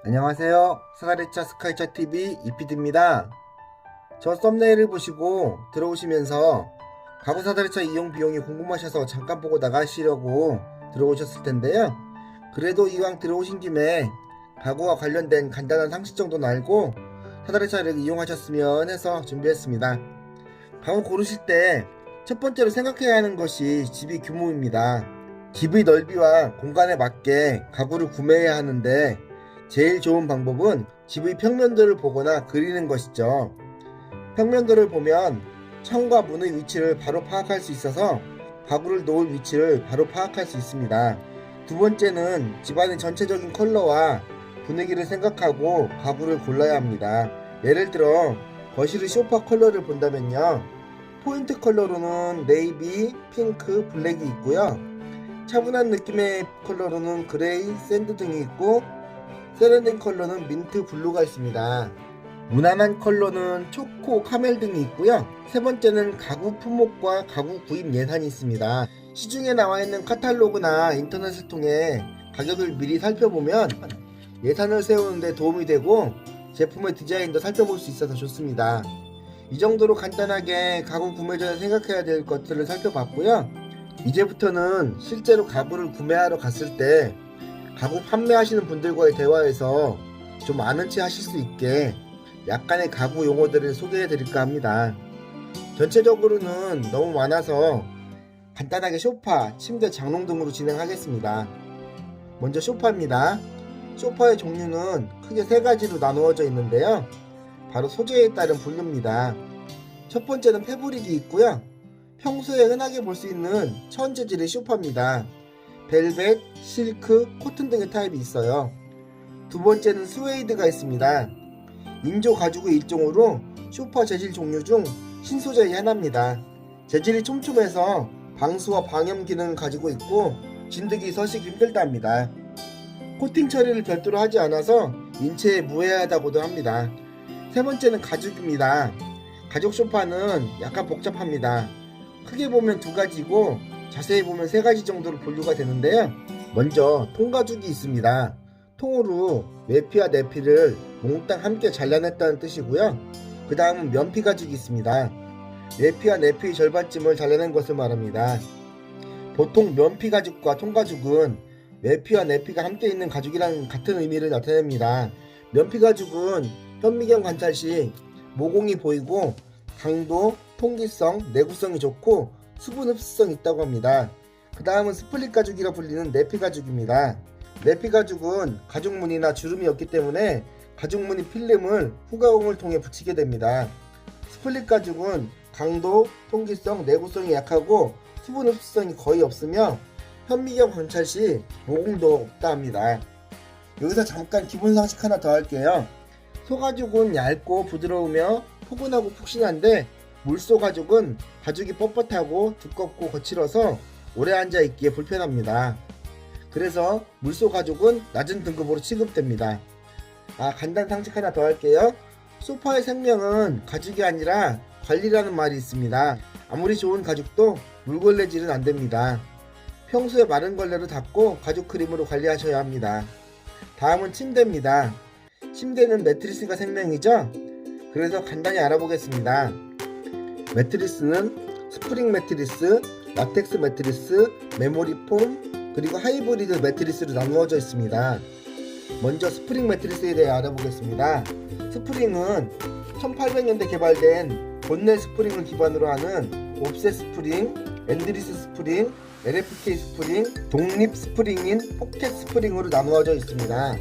안녕하세요. 사다리차 스카이차 TV 이피디입니다. 저 썸네일을 보시고 들어오시면서 가구 사다리차 이용 비용이 궁금하셔서 잠깐 보고 나가시려고 들어오셨을 텐데요. 그래도 이왕 들어오신 김에 가구와 관련된 간단한 상식 정도는 알고 사다리차를 이용하셨으면 해서 준비했습니다. 가구 고르실 때 첫 번째로 생각해야 하는 것이 집의 규모입니다. 집의 넓이와 공간에 맞게 가구를 구매해야 하는데 제일 좋은 방법은 집의 평면도를 보거나 그리는 것이죠. 평면도를 보면 창과 문의 위치를 바로 파악할 수 있어서 가구를 놓을 위치를 바로 파악할 수 있습니다. 두 번째는 집안의 전체적인 컬러와 분위기를 생각하고 가구를 골라야 합니다. 예를 들어 거실의 소파 컬러를 본다면요, 포인트 컬러로는 네이비, 핑크, 블랙이 있고요, 차분한 느낌의 컬러로는 그레이, 샌드 등이 있고, 세련된 컬러는 민트, 블루가 있습니다. 무난한 컬러는 초코, 카멜 등이 있고요. 세 번째는 가구 품목과 가구 구입 예산이 있습니다. 시중에 나와 있는 카탈로그나 인터넷을 통해 가격을 미리 살펴보면 예산을 세우는데 도움이 되고 제품의 디자인도 살펴볼 수 있어서 좋습니다. 이 정도로 간단하게 가구 구매 전에 생각해야 될 것들을 살펴봤고요. 이제부터는 실제로 가구를 구매하러 갔을 때 가구 판매하시는 분들과의 대화에서 좀 아는 체 하실 수 있게 약간의 가구 용어들을 소개해 드릴까 합니다. 전체적으로는 너무 많아서 간단하게 소파, 침대, 장롱 등으로 진행하겠습니다. 먼저 소파입니다. 소파의 종류는 크게 세 가지로 나누어져 있는데요. 바로 소재에 따른 분류입니다. 첫 번째는 패브릭이 있고요. 평소에 흔하게 볼 수 있는 천 재질의 소파입니다. 벨벳, 실크, 코튼 등의 타입이 있어요. 두 번째는 스웨이드가 있습니다. 인조 가죽의 일종으로 소파 재질 종류 중 신소재의 하나입니다. 재질이 촘촘해서 방수와 방염 기능을 가지고 있고 진드기 서식이 힘들다 합니다. 코팅 처리를 별도로 하지 않아서 인체에 무해하다고도 합니다. 세 번째는 가죽입니다. 가죽 소파는 약간 복잡합니다. 크게 보면 두 가지고 자세히 보면 세 가지 정도로 분류가 되는데요. 먼저 통가죽이 있습니다. 통으로 외피와 내피를 몽땅 함께 잘라냈다는 뜻이고요. 그 다음은 면피가죽이 있습니다. 외피와 내피의 절반쯤을 잘라낸 것을 말합니다. 보통 면피가죽과 통가죽은 외피와 내피가 함께 있는 가죽이랑 같은 의미를 나타냅니다. 면피가죽은 현미경 관찰 시 모공이 보이고 강도, 통기성, 내구성이 좋고 수분 흡수성이 있다고 합니다. 그 다음은 스플릿 가죽이라 불리는 내피 가죽입니다. 내피 가죽은 가죽무늬나 주름이 없기 때문에 가죽무늬 필름을 후가공을 통해 붙이게 됩니다. 스플릿 가죽은 강도, 통기성, 내구성이 약하고 수분 흡수성이 거의 없으며 현미경 관찰 시 모공도 없다 합니다. 여기서 잠깐 기본 상식 하나 더 할게요. 소가죽은 얇고 부드러우며 포근하고 푹신한데 물소 가죽은 가죽이 뻣뻣하고 두껍고 거칠어서 오래 앉아있기에 불편합니다. 그래서 물소 가죽은 낮은 등급으로 취급됩니다. 간단 상식 하나 더 할게요. 소파의 생명은 가죽이 아니라 관리라는 말이 있습니다. 아무리 좋은 가죽도 물걸레질은 안됩니다. 평소에 마른 걸레로 닦고 가죽 크림으로 관리하셔야 합니다. 다음은 침대입니다. 침대는 매트리스가 생명이죠? 그래서 간단히 알아보겠습니다. 매트리스는 스프링 매트리스, 라텍스 매트리스, 메모리 폼, 그리고 하이브리드 매트리스로 나누어져 있습니다. 먼저 스프링 매트리스에 대해 알아보겠습니다. 스프링은 1800년대 개발된 본넬 스프링을 기반으로 하는 옵셋 스프링, 앤드리스 스프링, LFK 스프링, 독립 스프링인 포켓 스프링으로 나누어져 있습니다.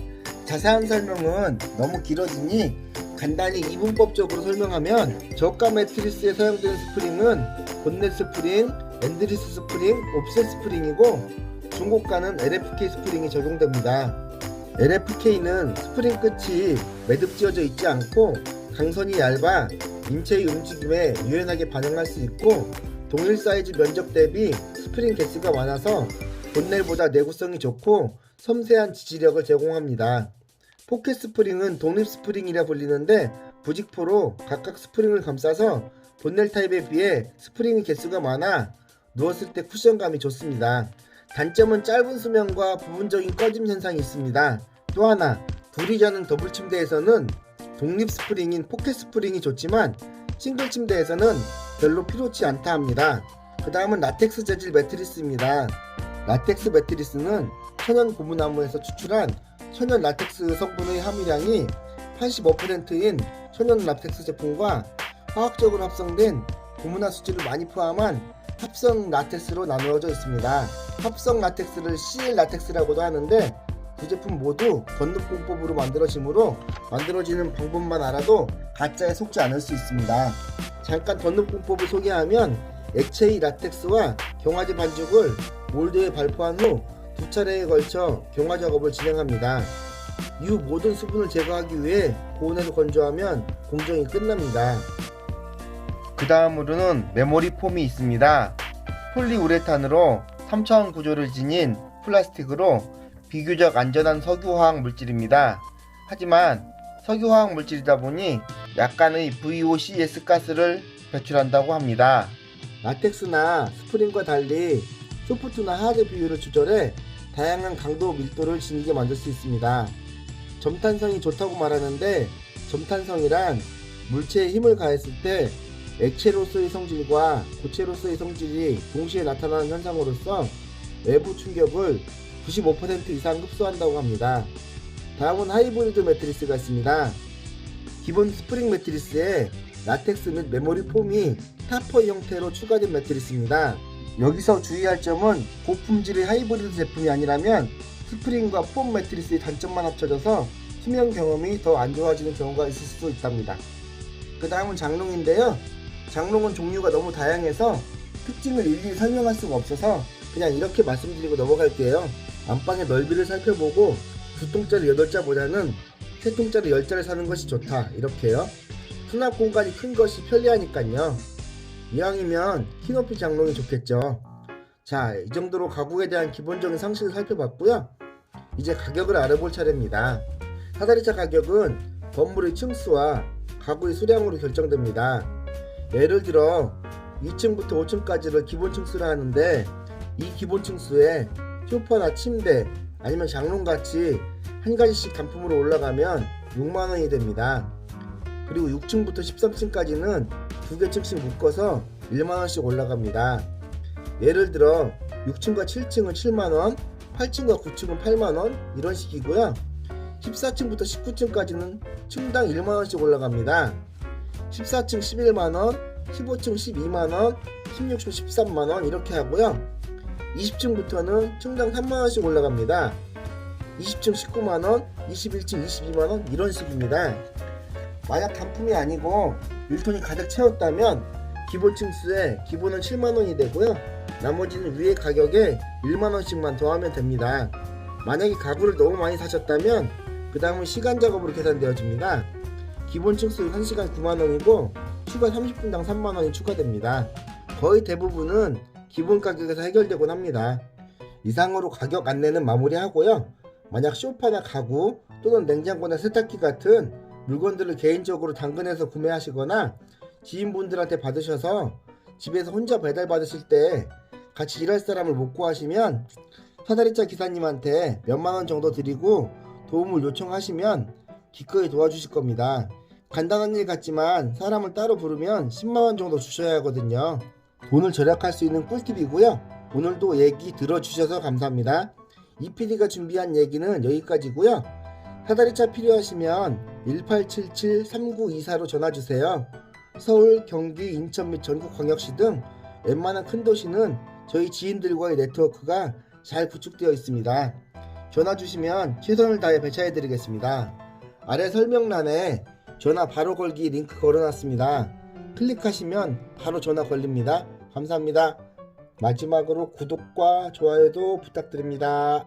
자세한 설명은 너무 길어지니 간단히 이분법적으로 설명하면 저가 매트리스에 사용되는 스프링은 본넷 스프링, 앤드리스 스프링, 옵셋 스프링이고 중고가는 LFK 스프링이 적용됩니다. LFK는 스프링 끝이 매듭지어져 있지 않고 강선이 얇아 인체의 움직임에 유연하게 반응할 수 있고 동일 사이즈 면적 대비 스프링 개수가 많아서 본넬보다 내구성이 좋고 섬세한 지지력을 제공합니다. 포켓 스프링은 독립 스프링이라 불리는데 부직포로 각각 스프링을 감싸서 본넬 타입에 비해 스프링의 개수가 많아 누웠을 때 쿠션감이 좋습니다. 단점은 짧은 수명과 부분적인 꺼짐 현상이 있습니다. 또 하나, 둘이 자는 더블 침대에서는 독립 스프링인 포켓 스프링이 좋지만 싱글 침대에서는 별로 필요치 않다 합니다. 그 다음은 라텍스 재질 매트리스입니다. 라텍스 매트리스는 천연 고무나무에서 추출한 천연 라텍스 성분의 함유량이 85%인 천연 라텍스 제품과 화학적으로 합성된 고무나 수지를 많이 포함한 합성 라텍스로 나누어져 있습니다. 합성 라텍스를 CL 라텍스라고도 하는데 두 제품 모두 덧눕공법으로 만들어지므로 만들어지는 방법만 알아도 가짜에 속지 않을 수 있습니다. 잠깐 덧눕공법을 소개하면 액체의 라텍스와 경화제 반죽을 몰드에 발포한 후 두 차례에 걸쳐 경화 작업을 진행합니다. 이후 모든 수분을 제거하기 위해 고온에서 건조하면 공정이 끝납니다. 그 다음으로는 메모리 폼이 있습니다. 폴리우레탄으로 3차원 구조를 지닌 플라스틱으로 비교적 안전한 석유화학 물질입니다. 하지만 석유화학 물질이다 보니 약간의 VOCs 가스를 배출한다고 합니다. 라텍스나 스프링과 달리 소프트나 하드 비율을 조절해 다양한 강도 밀도를 지니게 만들 수 있습니다. 점탄성이 좋다고 말하는데 점탄성이란 물체에 힘을 가했을 때 액체로서의 성질과 고체로서의 성질이 동시에 나타나는 현상으로서 외부 충격을 95% 이상 흡수한다고 합니다. 다음은 하이브리드 매트리스가 있습니다. 기본 스프링 매트리스에 라텍스 및 메모리 폼이 타퍼 형태로 추가된 매트리스입니다. 여기서 주의할 점은 고품질의 하이브리드 제품이 아니라면 스프링과 폼 매트리스의 단점만 합쳐져서 수면 경험이 더 안 좋아지는 경우가 있을 수도 있답니다. 그 다음은 장롱인데요. 장롱은 종류가 너무 다양해서 특징을 일일이 설명할 수가 없어서 그냥 이렇게 말씀드리고 넘어갈게요. 안방의 넓이를 살펴보고 2통짜리 8자보다는 3통짜리 10자를 사는 것이 좋다 이렇게요. 수납 공간이 큰 것이 편리하니까요. 이왕이면 키높이 장롱이 좋겠죠. 자, 이 정도로 가구에 대한 기본적인 상식을 살펴봤고요. 이제 가격을 알아볼 차례입니다. 사다리차 가격은 건물의 층수와 가구의 수량으로 결정됩니다. 예를 들어 2층부터 5층까지를 기본 층수라 하는데 이 기본 층수에 소파나 침대 아니면 장롱같이 한 가지씩 단품으로 올라가면 6만원이 됩니다. 그리고 6층부터 13층까지는 두 개 층씩 묶어서 1만원씩 올라갑니다. 예를 들어 6층과 7층은 7만원, 8층과 9층은 8만원 이런 식이고요. 14층부터 19층까지는 층당 1만원씩 올라갑니다. 14층 11만원, 15층 12만원, 16층 13만원 이렇게 하고요. 20층부터는 층당 3만원씩 올라갑니다. 20층 19만원, 21층 22만원 이런 식입니다. 만약 단품이 아니고 1톤이 가득 채웠다면 기본 층수에 기본은 7만원이 되고요. 나머지는 위의 가격에 1만원씩만 더하면 됩니다. 만약에 가구를 너무 많이 사셨다면 그 다음은 시간 작업으로 계산되어집니다. 기본 층수 1시간 9만원이고 추가 30분당 3만원이 추가됩니다. 거의 대부분은 기본 가격에서 해결되곤 합니다. 이상으로 가격 안내는 마무리하고요. 만약 소파나 가구 또는 냉장고나 세탁기 같은 물건들을 개인적으로 당근에서 구매하시거나 지인분들한테 받으셔서 집에서 혼자 배달 받으실 때 같이 일할 사람을 못 구하시면 사다리차 기사님한테 몇만원 정도 드리고 도움을 요청하시면 기꺼이 도와주실 겁니다. 간단한 일 같지만 사람을 따로 부르면 10만원 정도 주셔야 하거든요. 돈을 절약할 수 있는 꿀팁이고요. 오늘도 얘기 들어주셔서 감사합니다. 이PD가 준비한 얘기는 여기까지고요. 사다리차 필요하시면 1877-3924로 전화주세요. 서울, 경기, 인천 및 전국광역시 등 웬만한 큰 도시는 저희 지인들과의 네트워크가 잘 구축되어 있습니다. 전화 주시면 최선을 다해 배차해 드리겠습니다. 아래 설명란에 전화 바로 걸기 링크 걸어놨습니다. 클릭하시면 바로 전화 걸립니다. 감사합니다. 마지막으로 구독과 좋아요도 부탁드립니다.